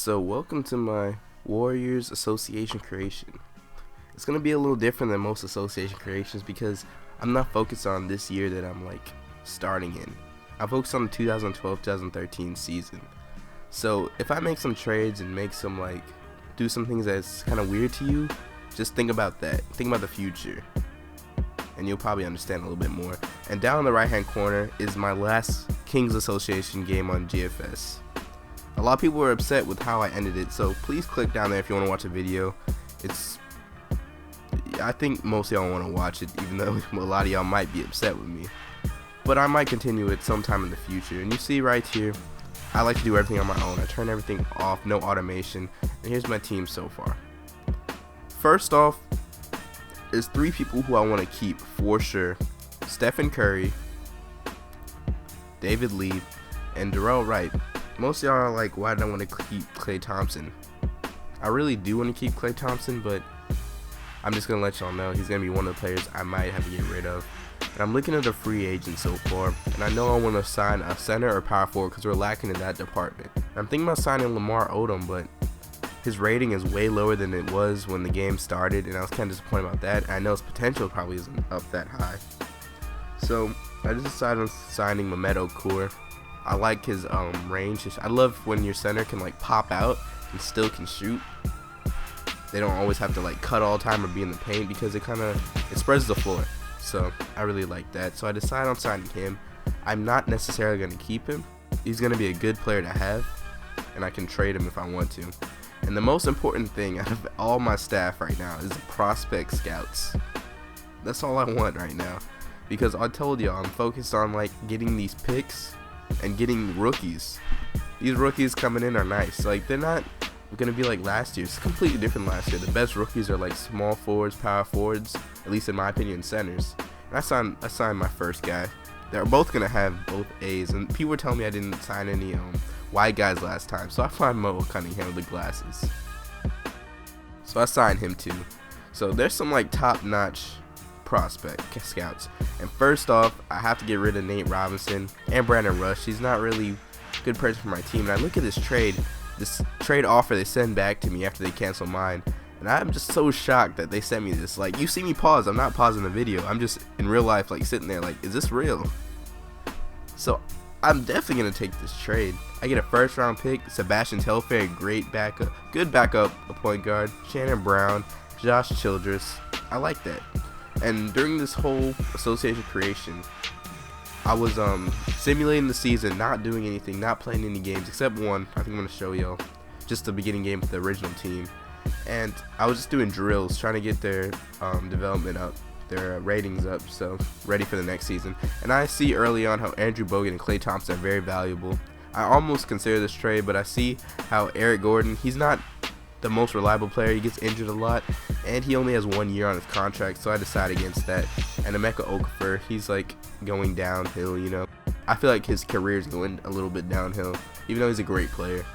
So welcome to my Warriors Association creation. It's going to be a little different than most association creations because I'm not focused on this year that I'm starting in. I focused on the 2012-2013 season. So if I make some trades and make some do some things that's kind of weird to you, just think about that. Think about the future and you'll probably understand a little bit more. And down in the right hand corner is my last Kings Association game on GFS. A lot of people were upset with how I ended it, so please click down there if you want to watch a video. I think most of y'all want to watch it, even though a lot of y'all might be upset with me. But I might continue it sometime in the future. And you see right here, I like to do everything on my own. I turn everything off, no automation. And here's my team so far. First off, there's 3 people who I want to keep for sure. Stephen Curry, David Lee, and Darrell Wright. Most of y'all are like, why do I want to keep Klay Thompson? I really do want to keep Klay Thompson, but I'm just going to let y'all know he's going to be one of the players I might have to get rid of. And I'm looking at the free agent so far, and I know I want to sign a center or power forward because we're lacking in that department. I'm thinking about signing Lamar Odom, but his rating is way lower than it was when the game started, and I was kind of disappointed about that. And I know his potential probably isn't up that high. So I just decided on signing Mehmet Okur. I like his range. I love when your center can pop out and still can shoot. They don't always have to cut all the time or be in the paint because it spreads the floor. So I really like that. So I decided on signing him. I'm not necessarily going to keep him. He's going to be a good player to have, and I can trade him if I want to. And the most important thing out of all my staff right now is the prospect scouts. That's all I want right now, because I told y'all I'm focused on getting these picks and getting rookies. These rookies coming in are nice. They're not gonna be like last year. It's completely different last year. The best rookies are small forwards, power forwards, at least in my opinion, centers. And I signed my first guy. They're both gonna have both A's, and people were telling me I didn't sign any white guys last time, so I signed Mo Cunningham with the glasses. So I signed him too. So there's some top-notch prospect scouts. And first off, I have to get rid of Nate Robinson and Brandon Rush. He's not really a good person for my team. And I look at this trade offer they send back to me after they cancel mine, and I'm just so shocked that they sent me this. You see me pause. I'm not pausing the video. I'm just in real life sitting there is this real? So I'm definitely gonna take this trade. I get a first round pick, Sebastian Telfair, good backup, a point guard, Shannon Brown, Josh Childress. I like that. And during this whole association creation, I was simulating the season, not doing anything, not playing any games except one. I think I'm going to show y'all just the beginning game with the original team. And I was just doing drills, trying to get their development up, their ratings up, so ready for the next season. And I see early on how Andrew Bogut and Klay Thompson are very valuable. I almost consider this trade, but I see how Eric Gordon, he's not the most reliable player. He gets injured a lot, and he only has 1 year on his contract, so I decided against that. And Emeka Okafor, he's going downhill, I feel like his career is going a little bit downhill, even though he's a great player,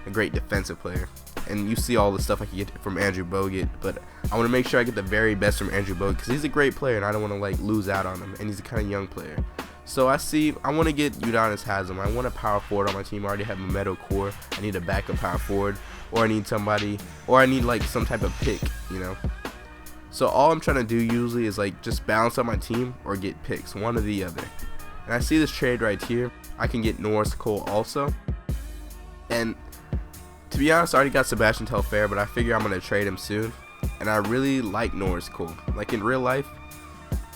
a great defensive player. And you see all the stuff I can get from Andrew Bogut, but I want to make sure I get the very best from Andrew Bogut because he's a great player, and I don't want to lose out on him, and he's a kind of young player. So I want to get Udonis Haslem. I want a power forward on my team. I already have Mehmet Okur. I need a backup power forward, or I need somebody, or I need some type of pick, So all I'm trying to do usually is just balance out my team or get picks, one or the other. And I see this trade right here. I can get Norris Cole also. And to be honest, I already got Sebastian Telfair, but I figure I'm going to trade him soon. And I really like Norris Cole. In real life,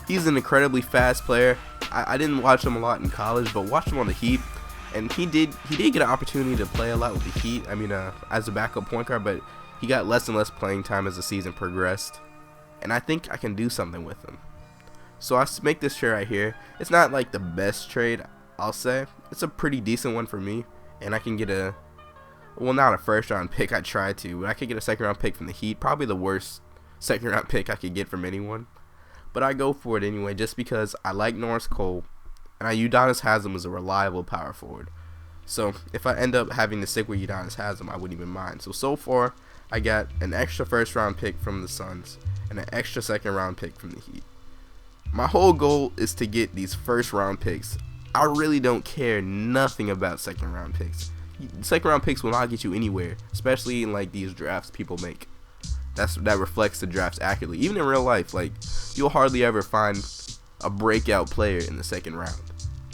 he's an incredibly fast player. I didn't watch him a lot in college, but watched him on the Heat. And he did get an opportunity to play a lot with the Heat. As a backup point guard, but he got less and less playing time as the season progressed. And I think I can do something with him. So I make this trade right here. It's not the best trade, I'll say. It's a pretty decent one for me. And I can get not a first round pick, I tried to, but I could get a second round pick from the Heat. Probably the worst second round pick I could get from anyone. But I go for it anyway, just because I like Norris Cole, and Udonis Haslem is a reliable power forward. So if I end up having to stick with Udonis Haslem, I wouldn't even mind. So far, I got an extra first round pick from the Suns and an extra second round pick from the Heat. My whole goal is to get these first round picks. I really don't care nothing about second round picks. Second round picks will not get you anywhere, especially in like these drafts people make. That reflects the drafts accurately. Even in real life, like you'll hardly ever find a breakout player in the second round.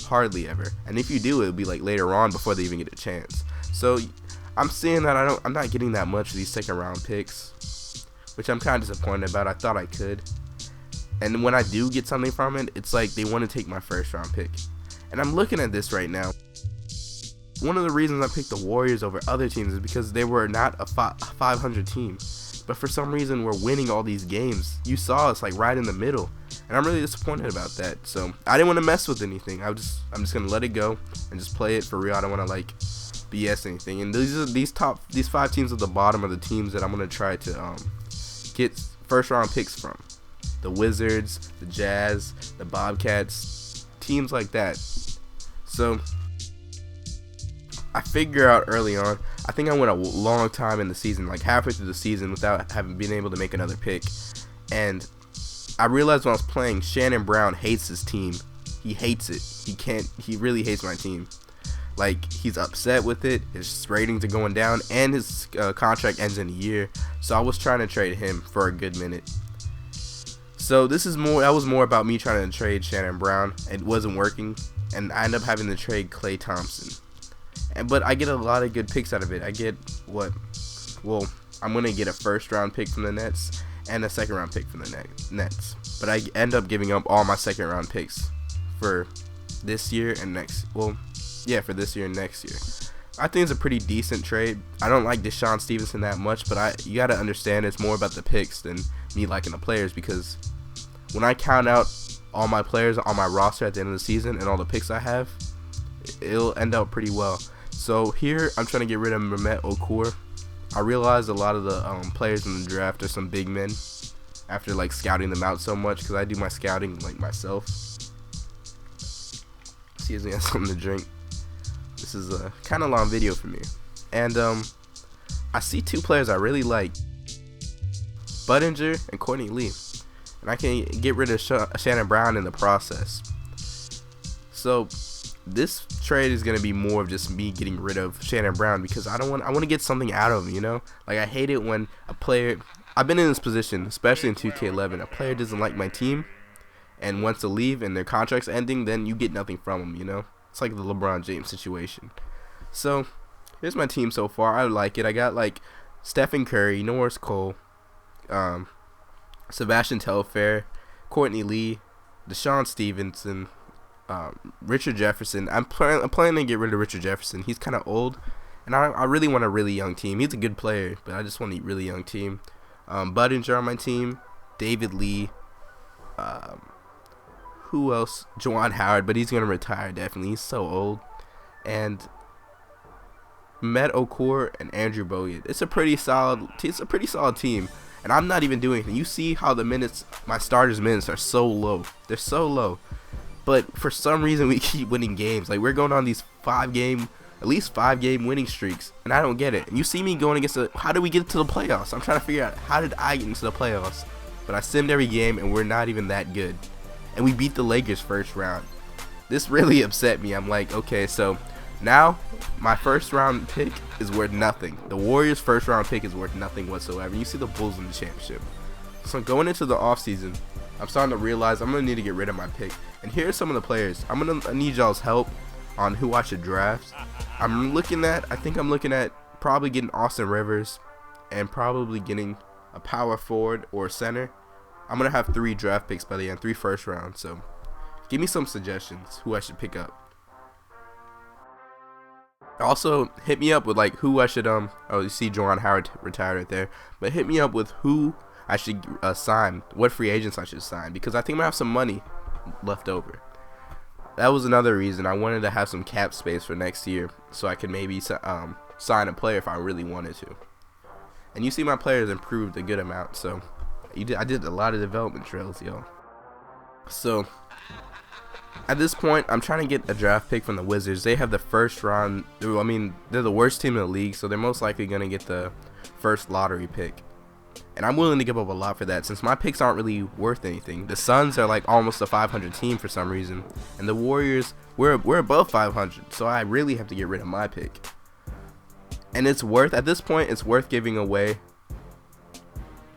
Hardly ever. And if you do, it'll be like later on before they even get a chance. So I'm seeing that I'm not getting that much of these second round picks, which I'm kind of disappointed about. I thought I could. And when I do get something from it, it's like they want to take my first round pick. And I'm looking at this right now. One of the reasons I picked the Warriors over other teams is because they were not a 500 team. But for some reason, we're winning all these games. You saw us like right in the middle. And I'm really disappointed about that. So I didn't want to mess with anything. I'm just gonna let it go and just play it for real. I don't want to like BS anything. And these 5 teams at the bottom are the teams that I'm gonna try to get first round picks from. The Wizards, the Jazz, the Bobcats, teams like that. So I figure out early on. I think I went a long time in the season, like halfway through the season, without having been able to make another pick. And I realized when I was playing, Shannon Brown hates his team. He hates it. He really hates my team. Like, he's upset with it. His ratings are going down, and his contract ends in a year. So I was trying to trade him for a good minute. So that was more about me trying to trade Shannon Brown. It wasn't working, and I ended up having to trade Klay Thompson. But I get a lot of good picks out of it. I get I'm going to get a first round pick from the Nets and a second round pick from the Nets. But I end up giving up all my second round picks for this year and next. For this year and next year. I think it's a pretty decent trade. I don't like Deshaun Stevenson that much, but you got to understand it's more about the picks than me liking the players, because when I count out all my players on my roster at the end of the season and all the picks I have, it'll end up pretty well. So here, I'm trying to get rid of Mehmet Okur. I realized a lot of the players in the draft are some big men after like scouting them out so much, because I do my scouting like myself. Excuse me, I have something to drink. This is a kind of long video for me. And I see 2 players I really like, Budinger and Courtney Lee. And I can get rid of Shannon Brown in the process. So this trade is going to be more of just me getting rid of Shannon Brown, because I want to get something out of him, you know? Like, I hate it when a player, I've been in this position, especially in 2K11, a player doesn't like my team and wants to leave and their contract's ending, then you get nothing from them, you know? It's like the LeBron James situation. So here's my team so far. I like it. I got like Stephen Curry, Norris Cole, Sebastian Telfair, Courtney Lee, Deshaun Stevenson, Richard Jefferson. I'm planning to get rid of Richard Jefferson. He's kind of old, and I really want a really young team. He's a good player, but I just want a really young team. Budinger on my team, David Lee, who else? Juwan Howard, but he's gonna retire definitely. He's so old. And Mehmet Okur and Andrew Bogut. It's a pretty solid team. And I'm not even doing anything. You see how my starters' minutes are so low. They're so low. But for some reason we keep winning games. Like, we're going on these at least 5 game winning streaks, and I don't get it. And you see me going against how did we get to the playoffs? I'm trying to figure out, how did I get into the playoffs? But I simmed every game, and we're not even that good. And we beat the Lakers first round. This really upset me. I'm like, okay, so now my first round pick is worth nothing. The Warriors' first round pick is worth nothing whatsoever. You see the Bulls in the championship. So going into the offseason, I'm starting to realize I'm going to need to get rid of my pick. And here are some of the players. I need y'all's help on who I should draft. I think I'm looking at probably getting Austin Rivers and probably getting a power forward or a center. I'm going to have 3 draft picks by the end, 3 first rounds. So give me some suggestions who I should pick up. Also, hit me up with like who I should you see Juwan Howard retired right there. But hit me up with who I should sign, what free agents I should sign, because I think I'm going to have some money left over. That was another reason I wanted to have some cap space for next year, so I could maybe sign a player if I really wanted to. And you see my players improved a good amount, so I did a lot of development trails, yo. So at this point, I'm trying to get a draft pick from the Wizards. They have the first round. I mean, they're the worst team in the league, so they're most likely going to get the first lottery pick. And I'm willing to give up a lot for that, since my picks aren't really worth anything. The Suns are like almost a 500 team for some reason, and the Warriors, we're above 500, so I really have to get rid of my pick. And it's worth, at this point, it's worth giving away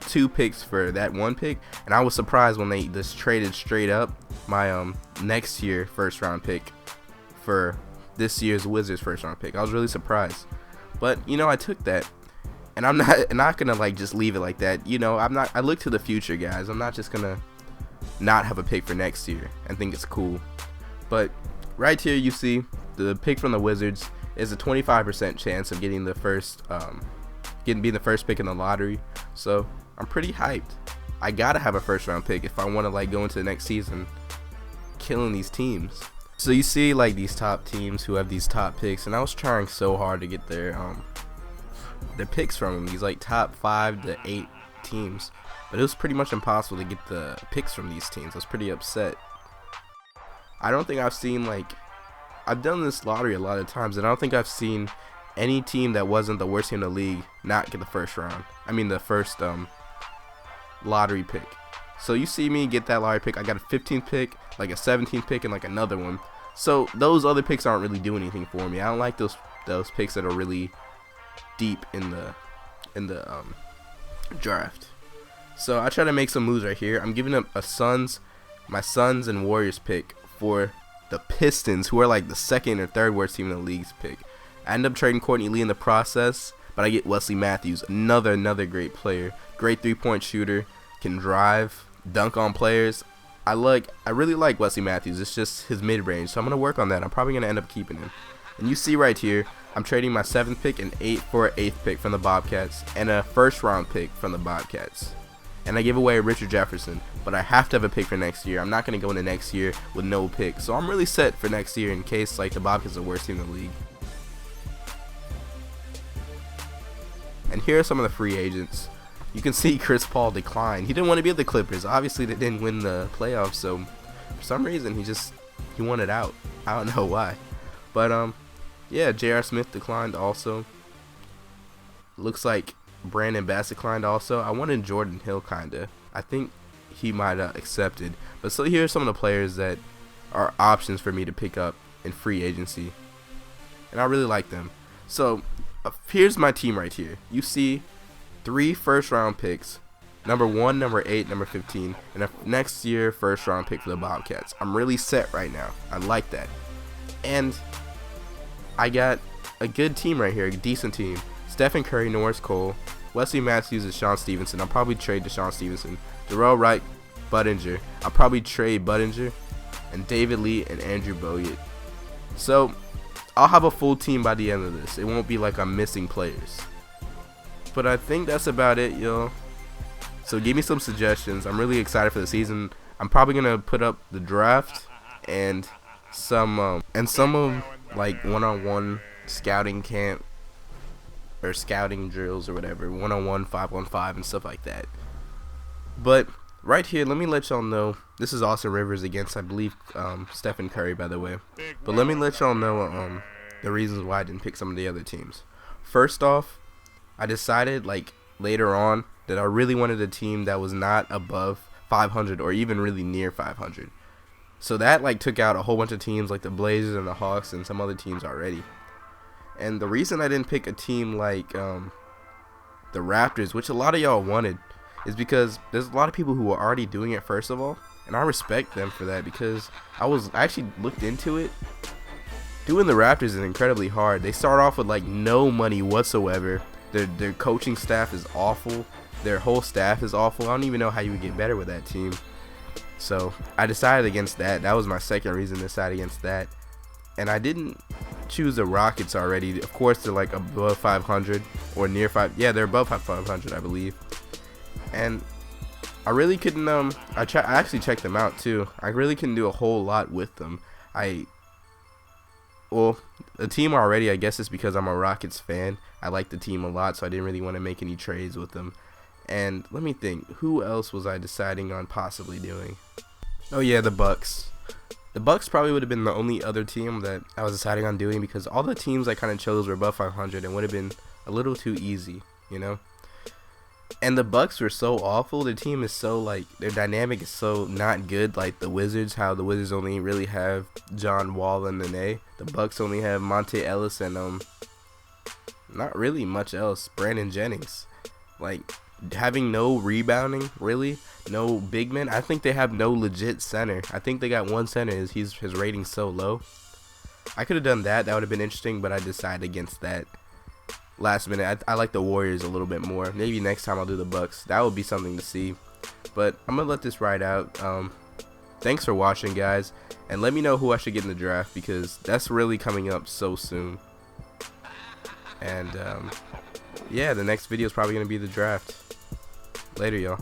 2 picks for that 1 pick. And I was surprised when they just traded straight up my next year first round pick for this year's Wizards first round pick. I was really surprised, but you know, I took that, and I'm not gonna like just leave it like that. You know, I look to the future, guys. I'm not just gonna not have a pick for next year and think it's cool. But right here you see the pick from the Wizards is a 25% chance of getting the first being the first pick in the lottery. So I'm pretty hyped. I gotta have a first round pick if I want to like go into the next season killing these teams. So you see like these top teams who have these top picks, and I was trying so hard to get their picks from them, these like top 5 to 8 teams, but it was pretty much impossible to get the picks from these teams. I was pretty upset. I don't think I've seen, like, I've done this lottery a lot of times, and I don't think I've seen any team that wasn't the worst team in the league not get the first round. I mean the first lottery pick. So you see me get that lottery pick. I got a 15th pick, like a 17th pick, and like another one. So those other picks aren't really doing anything for me. I don't like those picks that are really deep in the draft. So I try to make some moves right here. I'm giving up my Suns and Warriors pick for the Pistons, who are like the second or third worst team in the league's pick. I end up trading Courtney Lee in the process, but I get Wesley Matthews, another great player, great 3-point shooter, can drive, dunk on players. I really like Wesley Matthews. It's just his mid-range, so I'm gonna work on that. I'm probably gonna end up keeping him. And you see right here, I'm trading my 7th pick and 8th pick from the Bobcats and a first round pick from the Bobcats. And I give away Richard Jefferson, but I have to have a pick for next year. I'm not gonna go into next year with no pick, so I'm really set for next year in case like the Bobcats are the worst team in the league. And here are some of the free agents. You can see Chris Paul declined. He didn't want to be at the Clippers. Obviously, they didn't win the playoffs, so for some reason he wanted out. I don't know why. But yeah, J.R. Smith declined also. Looks like Brandon Bass declined also. I wanted Jordan Hill kinda. I think he might have accepted. But so here are some of the players that are options for me to pick up in free agency, and I really like them. So here's my team right here. You see 3 first round picks, number 1, number 8, number 15, and a next year first round pick for the Bobcats. I'm really set right now. I like that. And I got a good team right here, a decent team. Stephen Curry, Norris Cole, Wesley Matthews, and Sean Stevenson. I'll probably trade Deshaun Stevenson. Darrell Wright, Budinger. I'll probably trade Budinger, and David Lee and Andrew Bogut. So I'll have a full team by the end of this. It won't be like I'm missing players. But I think that's about it, yo. So give me some suggestions. I'm really excited for the season. I'm probably gonna put up the draft and some of like one-on-one scouting camp or scouting drills or whatever, 1-on-1, 5-on-5 and stuff like that. But right here, let me let y'all know, this is Austin Rivers against, I believe, Stephen Curry, by the way. But let me let y'all know the reasons why I didn't pick some of the other teams. First off, I decided like later on that I really wanted a team that was not above 500 or even really near 500. So that like took out a whole bunch of teams like the Blazers and the Hawks and some other teams already. And the reason I didn't pick a team like the Raptors, which a lot of y'all wanted, is because there's a lot of people who are already doing it, first of all, and I respect them for that, because I actually looked into it. Doing the Raptors is incredibly hard. They start off with like no money whatsoever. Their coaching staff is awful. Their whole staff is awful. I don't even know how you would get better with that team. So I decided against that. That was my second reason to decide against that. And I didn't choose the Rockets already. Of course, they're like above 500 or near 5. Yeah, they're above 500, I believe. And I really couldn't. I actually checked them out too. I really couldn't do a whole lot with them. Well, the team already, I guess it's because I'm a Rockets fan. I like the team a lot, so I didn't really want to make any trades with them. And let me think, who else was I deciding on possibly doing? Oh yeah, the Bucks. The Bucks probably would have been the only other team that I was deciding on doing, because all the teams I kind of chose were above 500 and would have been a little too easy, you know? And the Bucks were so awful. Their team is so, like, their dynamic is so not good. Like the Wizards, how the Wizards only really have John Wall and Nene. The Bucks only have Monte Ellis and not really much else. Brandon Jennings, like, having no rebounding, really, no big men. I think they have no legit center. I think they got one center. His rating's so low. I could have done that. That would have been interesting, but I decided against that last minute. I like the Warriors a little bit more. Maybe next time I'll do the Bucks. That would be something to see. But I'm gonna let this ride out. Thanks for watching, guys, and let me know who I should get in the draft, because that's really coming up so soon. And yeah, the next video is probably gonna be the draft. Later, y'all.